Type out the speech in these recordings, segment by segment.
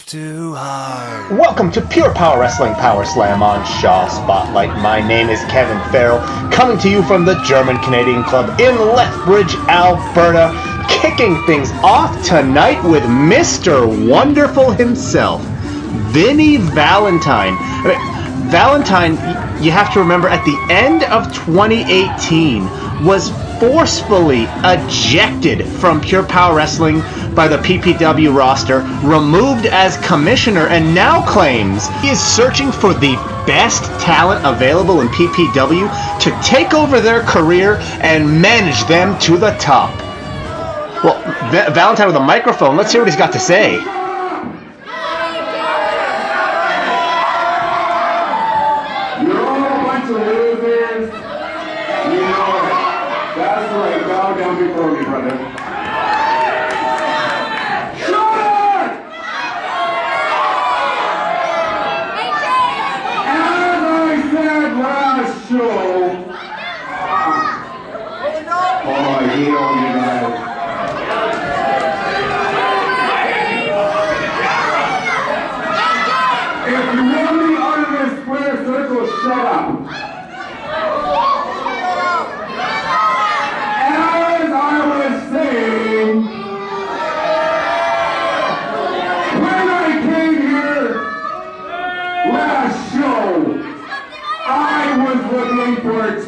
laugh too hard. Welcome to Pure Power Wrestling PowerSlam on Shaw Spotlight. My name is Kevin Farrell, coming to you from the German-Canadian Club in Lethbridge, Alberta, kicking things off tonight with Mr. Wonderful himself, Vinnie Valentine. Valentine, you have to remember, at the end of 2018, was forcefully ejected from Pure Power Wrestling by the PPW roster, removed as commissioner, and now claims he is searching for the best talent available in PPW to take over their career and manage them to the top. Well, Valentine with a microphone, let's hear what he's got to say.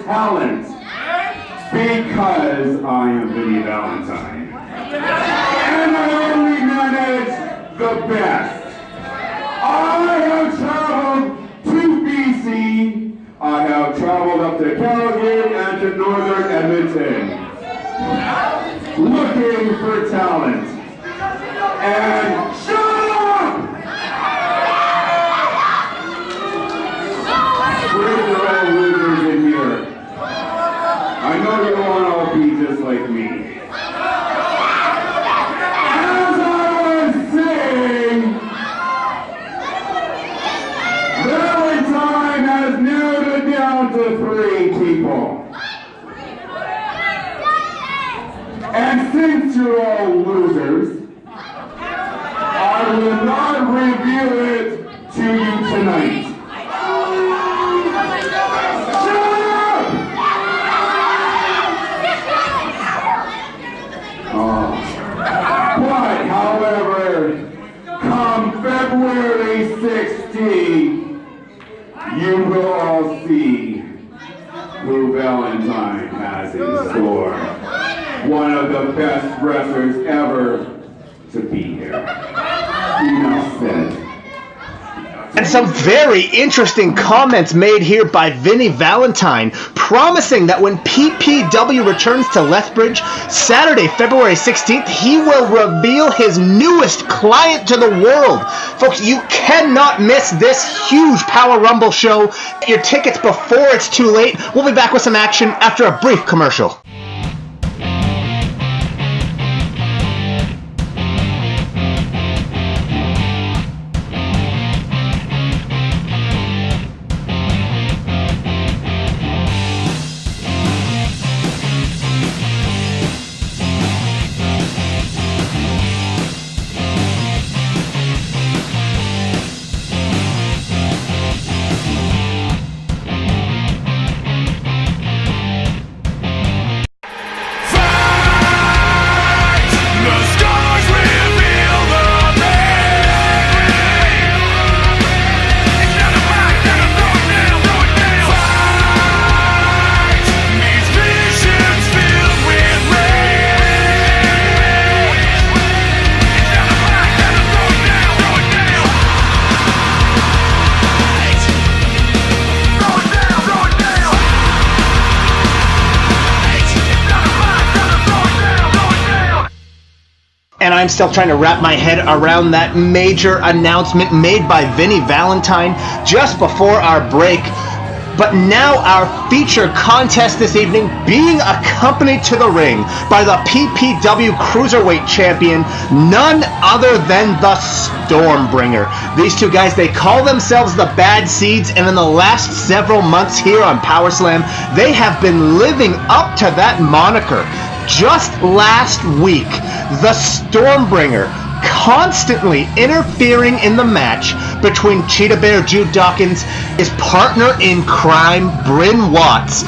Talent, because I am Vinnie Valentine, and I only manage the best. I have traveled to BC, I have traveled up to Calgary and to northern Edmonton, looking for talent, and shut up! Bring your own losers in here. I know you won't all be just like me. As I was saying, Valentine has narrowed it down to 3 people. And since you're all losers, I will not reveal it to you tonight. However, come February 16th, you will all see who Valentine has in store. One of the best wrestlers ever to be here. Enough said. And some very interesting comments made here by Vinnie Valentine, promising that when PPW returns to Lethbridge Saturday, February 16th, he will reveal his newest client to the world. Folks, you cannot miss this huge Power Rumble show. Get your tickets before it's too late. We'll be back with some action after a brief commercial. And I'm still trying to wrap my head around that major announcement made by Vinnie Valentine just before our break. But now our feature contest this evening being accompanied to the ring by the PPW Cruiserweight Champion, none other than the Stormbringer. These two guys, they call themselves the Bad Seeds, and in the last several months here on PowerSlam, they have been living up to that moniker. Just last week, the Stormbringer constantly interfering in the match between Cheetah Bear Jude Dawkins, his partner in crime, Bryn Watts,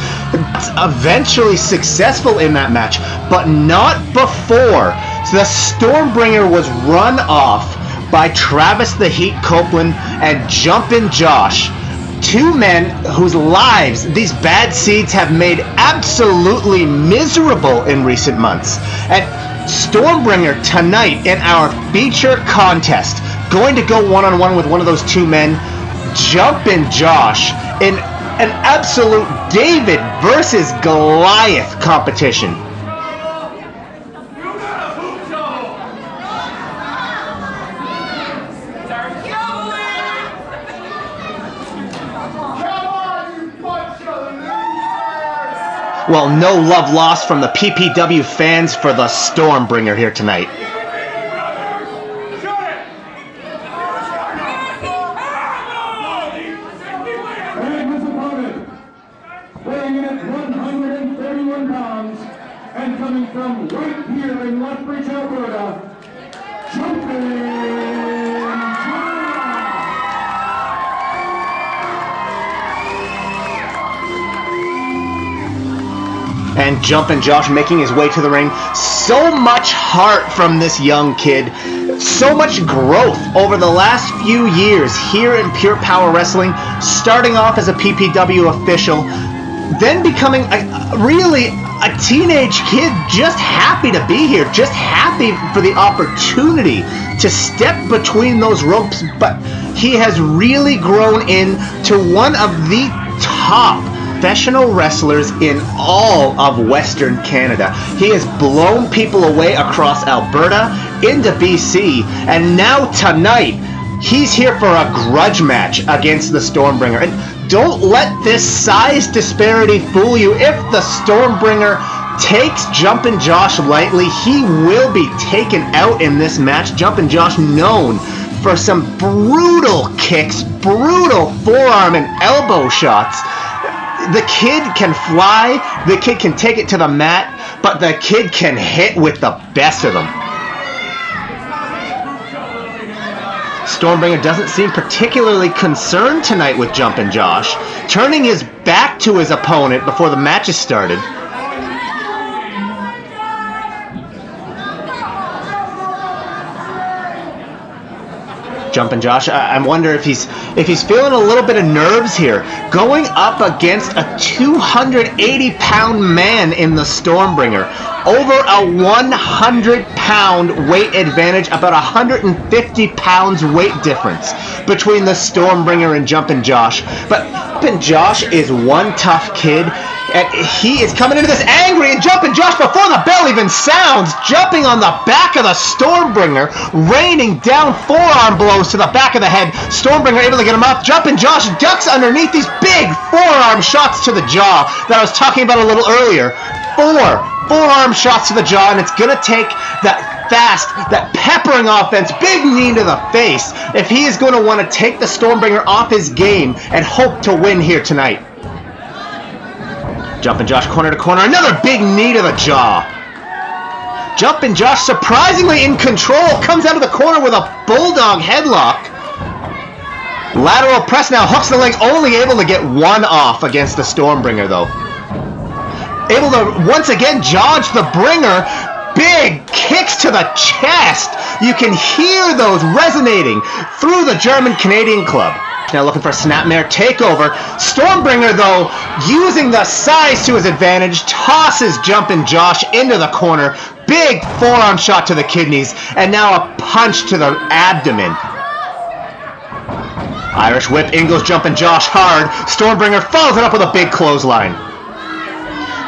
eventually successful in that match, but not before the Stormbringer was run off by Travis the Heat Copeland and Jumpin Josh. Two men whose lives these bad seeds have made absolutely miserable in recent months. And Stormbringer tonight in our feature contest, going to go one-on-one with one of those two men, Jumpin Josh, in an absolute David versus Goliath competition. Well, no love lost from the PPW fans for the Stormbringer here tonight. And his opponent, weighing in at 131 pounds, and coming from right here in Lethbridge, Alberta, Jumpin And Jumpin Josh making his way to the ring. So much heart from this young kid. So much growth over the last few years here in Pure Power Wrestling. Starting off as a PPW official, then becoming really a teenage kid, just happy to be here, just happy for the opportunity to step between those ropes. But he has really grown into one of the top professional wrestlers in all of Western Canada. He has blown people away across Alberta, into BC, and now tonight, he's here for a grudge match against the Stormbringer. And don't let this size disparity fool you. If the Stormbringer takes Jumpin Josh lightly, he will be taken out in this match. Jumpin Josh known for some brutal kicks, brutal forearm and elbow shots. The kid can fly, the kid can take it to the mat, but the kid can hit with the best of them. Stormbringer doesn't seem particularly concerned tonight with Jumpin Josh, turning his back to his opponent before the match has started. Jumpin Josh, I wonder if he's feeling a little bit of nerves here, going up against a 280-pound man in the Stormbringer, over a 100-pound weight advantage, about 150 pounds weight difference between the Stormbringer and Jumpin Josh. But Jumpin Josh is one tough kid, and he is coming into this angry, and Jumpin Josh, before the bell even sounds, jumping on the back of the Stormbringer, raining down forearm blows to the back of the head. Stormbringer able to get him up. Jumpin Josh ducks underneath these big forearm shots to the jaw that I was talking about a little earlier. Forearm shots to the jaw, and it's going to take that fast, that peppering offense, big knee to the face, if he is going to want to take the Stormbringer off his game and hope to win here tonight. Jumpin Josh corner to corner, another big knee to the jaw. Jumpin Josh surprisingly in control, comes out of the corner with a bulldog headlock. Lateral press now, hooks the legs, only able to get one off against the Stormbringer though. Able to once again dodge the bringer. Big kicks to the chest. You can hear those resonating through the German Canadian club. Now looking for a snapmare takeover. Stormbringer, though, using the size to his advantage, tosses Jumpin Josh into the corner. Big forearm shot to the kidneys, and now a punch to the abdomen. Irish whip, Ingles Jumpin Josh hard. Stormbringer follows it up with a big clothesline.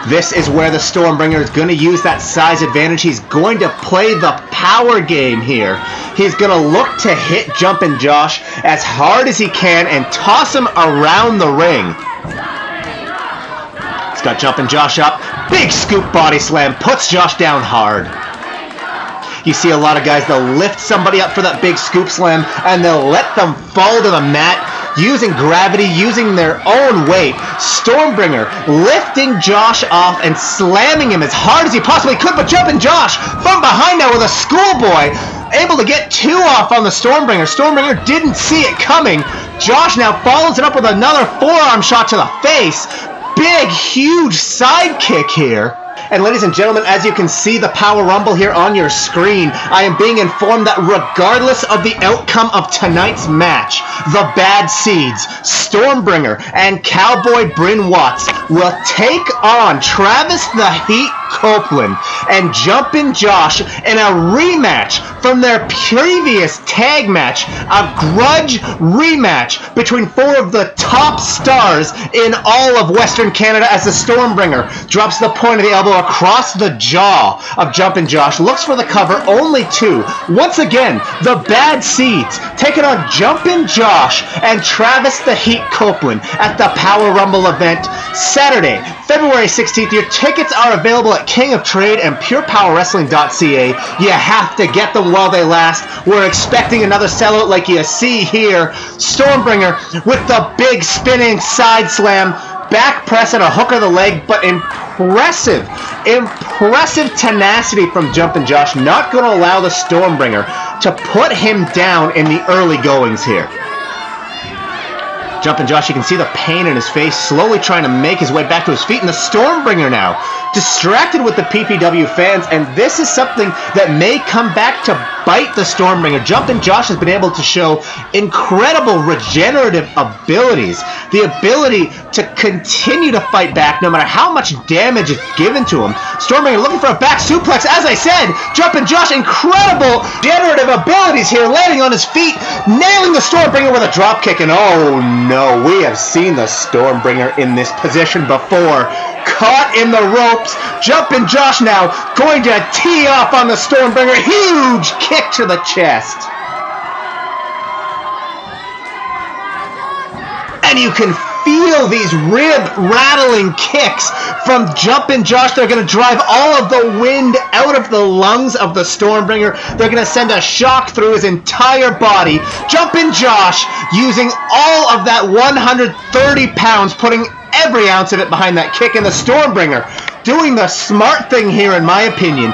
This is where the Stormbringer is going to use that size advantage. He's going to play the power game here. He's going to look to hit Jumpin Josh as hard as he can and toss him around the ring. He's got Jumpin Josh up. Big scoop body slam. Puts Josh down hard. You see a lot of guys, they'll lift somebody up for that big scoop slam and they'll let them fall to the mat using gravity, using their own weight. Stormbringer lifting Josh off and slamming him as hard as he possibly could, but Jumpin Josh from behind now with a schoolboy able to get 2 off on the Stormbringer. Stormbringer didn't see it coming. Josh now follows it up with another forearm shot to the face. Big, huge side kick here. And ladies and gentlemen, as you can see the Power Rumble here on your screen, I am being informed that regardless of the outcome of tonight's match, the Bad Seeds, Stormbringer, and Cowboy Bryn Watts will take on Travis the Heat Copeland and Jumpin Josh in a rematch from their previous tag match, a grudge rematch between 4 of the top stars in all of Western Canada, as the Stormbringer drops the point of the elbow across the jaw of Jumpin Josh, looks for the cover, only 2. Once again, the Bad Seeds taking on Jumpin Josh and Travis the Heat Copeland at the Power Rumble event Saturday, February 16th. Your tickets are available at King of Trade and PurePowerWrestling.ca. You have to get them while they last. We're expecting another sellout like you see here. Stormbringer with the big spinning side slam, back press and a hook of the leg, but impressive tenacity from Jumpin Josh. Not going to allow the Stormbringer to put him down in the early goings here. Jumpin Josh, you can see the pain in his face, slowly trying to make his way back to his feet, and the Stormbringer now distracted with the PPW fans, and this is something that may come back to bite the Stormbringer. Jumpin Josh has been able to show incredible regenerative abilities, the ability to continue to fight back no matter how much damage is given to him. Stormbringer looking for a back suplex. As I said, Jumpin Josh, incredible regenerative abilities here, landing on his feet, nailing the Stormbringer with a drop kick, and oh no, we have seen the Stormbringer in this position before. Caught in the ropes. Jumpin Josh now going to tee off on the Stormbringer. Huge kick to the chest. And you can feel these rib-rattling kicks from Jumpin Josh. They're going to drive all of the wind out of the lungs of the Stormbringer. They're going to send a shock through his entire body. Jumpin Josh using all of that 130 pounds, putting every ounce of it behind that kick, and the Stormbringer doing the smart thing here, in my opinion.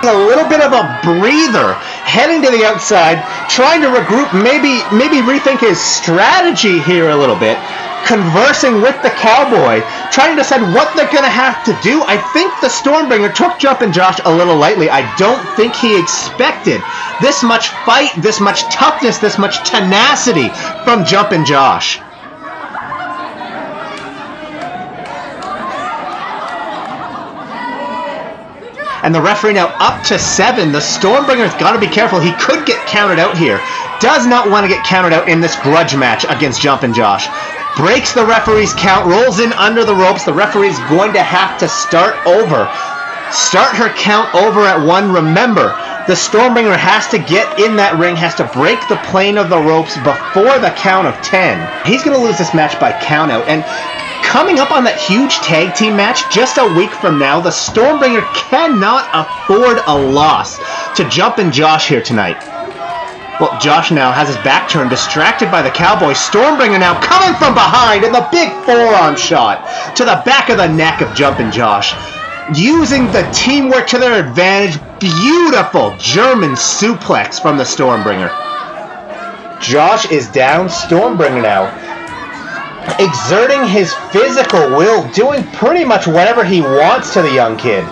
A little bit of a breather, heading to the outside, trying to regroup, maybe rethink his strategy here a little bit, conversing with the Cowboy, trying to decide what they're going to have to do. I think the Stormbringer took Jumpin Josh a little lightly. I don't think he expected this much fight, this much toughness, this much tenacity from Jumpin Josh. And the referee now up to 7. The Stormbringer's got to be careful. He could get counted out here. Does not want to get counted out in this grudge match against Jumpin Josh. Breaks the referee's count, rolls in under the ropes. The referee's going to have to start over. Start her count over at 1. Remember, the Stormbringer has to get in that ring, has to break the plane of the ropes before the count of 10. He's going to lose this match by count out. And coming up on that huge tag team match just a week from now, the Stormbringer cannot afford a loss to Jumpin Josh here tonight. Well, Josh now has his back turned, distracted by the Cowboy. Stormbringer now coming from behind, and the big forearm shot to the back of the neck of Jumpin Josh. Using the teamwork to their advantage, beautiful German suplex from the Stormbringer. Josh is down, Stormbringer now exerting his physical will, doing pretty much whatever he wants to the young kid.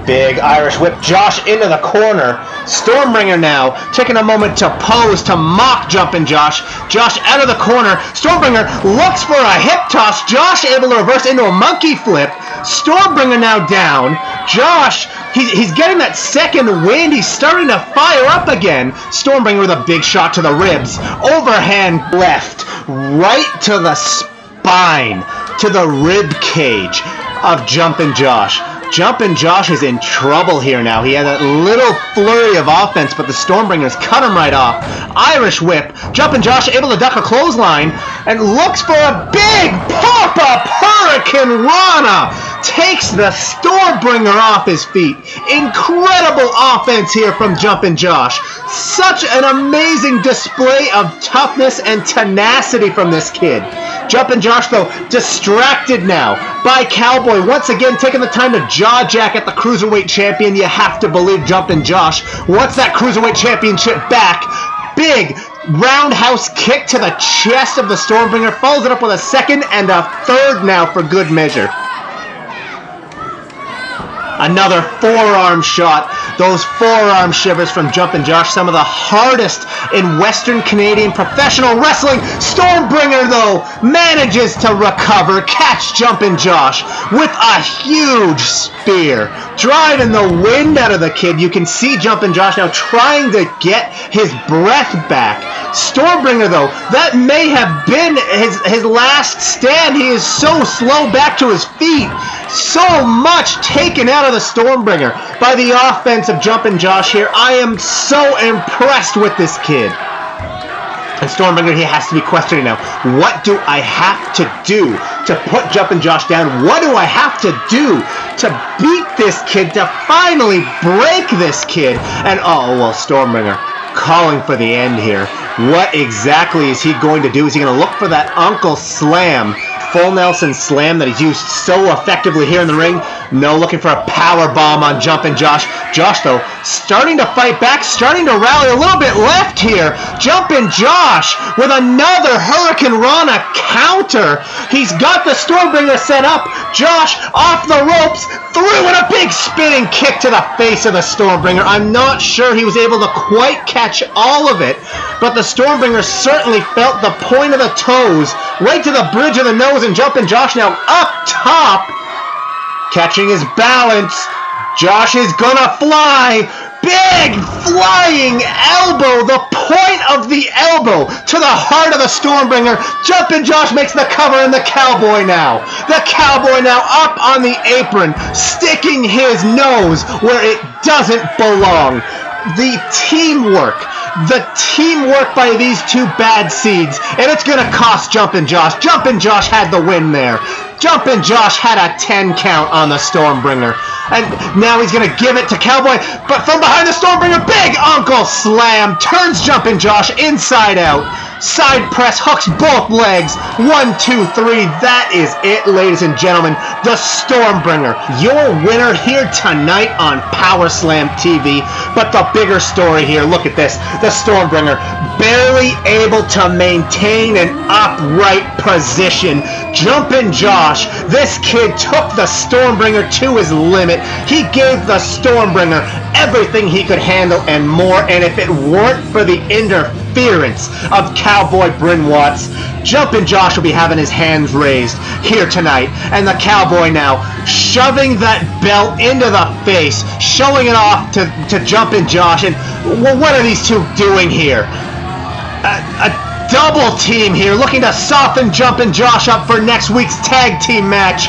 Big Irish whip, Josh into the corner. Stormbringer now taking a moment to pose, to mock Jumpin Josh. Josh out of the corner. Stormbringer looks for a hip toss. Josh able to reverse into a monkey flip. Stormbringer now down. Josh, he's getting that second wind. He's starting to fire up again. Stormbringer with a big shot to the ribs. Overhand left, right to the spine, to the rib cage of Jumpin Josh. Jumpin Josh is in trouble here now. He had a little flurry of offense, but the Stormbringers cut him right off. Irish whip. Jumpin Josh able to duck a clothesline and looks for a big pop-up Hurricane Rana. Takes the Stormbringer off his feet. Incredible offense here from Jumpin Josh. Such an amazing display of toughness and tenacity from this kid. Jumpin Josh, though, distracted now by Cowboy. Once again, taking the time to jaw jack at the Cruiserweight Champion. You have to believe Jumpin Josh wants that Cruiserweight Championship back. Big roundhouse kick to the chest of the Stormbringer. Follows it up with a second and a third now for good measure. Another forearm shot. Those forearm shivers from Jumpin Josh, some of the hardest in Western Canadian professional wrestling. Stormbringer, though, manages to recover, catch Jumpin Josh with a huge spear, driving the wind out of the kid. You can see Jumpin Josh now trying to get his breath back. Stormbringer, though, that may have been his last stand. He is so slow back to his feet. So much taken out of the Stormbringer by the offense of Jumpin Josh here. I am so impressed with this kid. And Stormbringer, he has to be questioning now. What do I have to do to put Jumpin Josh down? What do I have to do to beat this kid, to finally break this kid? And oh, well, Stormbringer calling for the end here. What exactly is he going to do? Is he going to look for that Uncle Slam? Full Nelson Slam that he's used so effectively here in the ring. No, looking for a power bomb on Jumpin Josh. Josh, though, starting to fight back, starting to rally a little bit left here. Jumpin Josh with another Hurricane Rana counter. He's got the Stormbringer set up. Josh off the ropes, threw in a big spinning kick to the face of the Stormbringer. I'm not sure he was able to quite catch all of it, but the Stormbringer certainly felt the point of the toes right to the bridge of the nose, and Jumpin Josh now up top, catching his balance. Josh is gonna fly. Big flying elbow, the point of the elbow to the heart of the Stormbringer. Jumpin Josh makes the cover, and the Cowboy now. The Cowboy now up on the apron, sticking his nose where it doesn't belong. The teamwork by these two bad seeds, and it's gonna cost Jumpin Josh. Jumpin Josh had the win there. Jumpin Josh had a 10 count on the Stormbringer, and now he's gonna give it to Cowboy, but from behind the Stormbringer, big Uncle Slam turns Jumpin Josh inside out. Side press, hooks both legs. 1, 2, 3. That is it, ladies and gentlemen. The Stormbringer, your winner here tonight on PowerSlam TV. But the bigger story here, look at this. The Stormbringer barely able to maintain an upright position. Jumpin Josh, this kid took the Stormbringer to his limit. He gave the Stormbringer everything he could handle and more, and if it weren't for the interference of Cowboy Bryn Watts, Jumpin Josh will be having his hands raised here tonight. And the Cowboy now shoving that belt into the face, showing it off to Jumpin Josh. And well, what are these two doing here? A double team here, looking to soften Jumpin Josh up for next week's tag team match.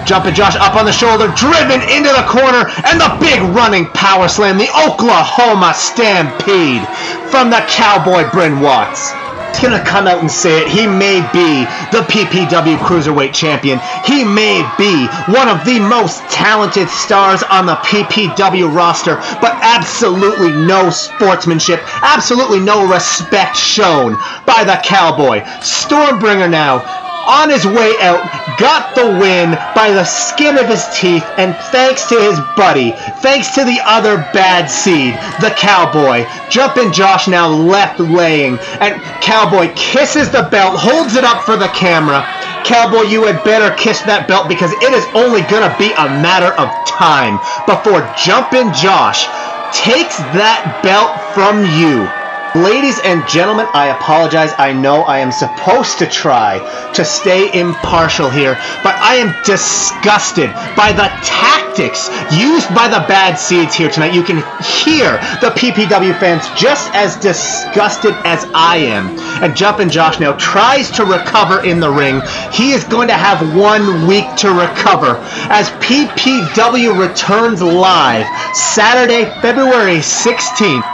Jumpin Josh up on the shoulder, driven into the corner, and the big running power slam, the Oklahoma Stampede from the Cowboy Bryn Watts. He's going to come out and say it. He may be the PPW Cruiserweight Champion. He may be one of the most talented stars on the PPW roster, but absolutely no sportsmanship, absolutely no respect shown by the Cowboy. Stormbringer now on his way out, got the win by the skin of his teeth, and thanks to his buddy, thanks to the other bad seed, the Cowboy. Jumpin Josh now left laying, and Cowboy kisses the belt, holds it up for the camera. Cowboy, you had better kiss that belt, because it is only gonna be a matter of time before Jumpin Josh takes that belt from you. Ladies and gentlemen, I apologize. I know I am supposed to try to stay impartial here, but I am disgusted by the tactics used by the bad seeds here tonight. You can hear the PPW fans just as disgusted as I am. And Jumpin Josh now tries to recover in the ring. He is going to have 1 week to recover as PPW returns live Saturday, February 16th.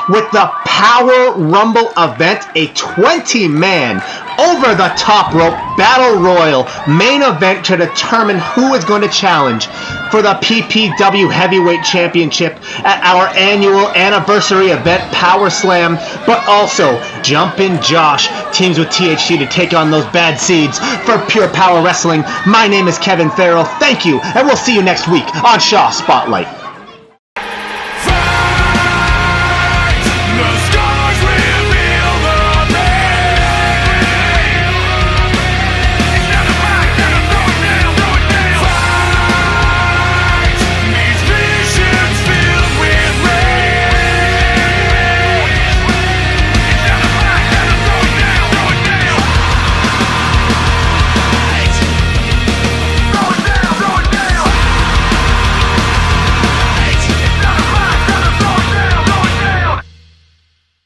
With the Power Rumble event, a 20-man over the top rope battle royal main event to determine who is going to challenge for the PPW Heavyweight Championship at our annual anniversary event PowerSlam, but also Jumpin Josh teams with THC to take on those bad seeds for Pure Power Wrestling. My name is Kevin Farrell. Thank you, and we'll see you next week on Shaw Spotlight.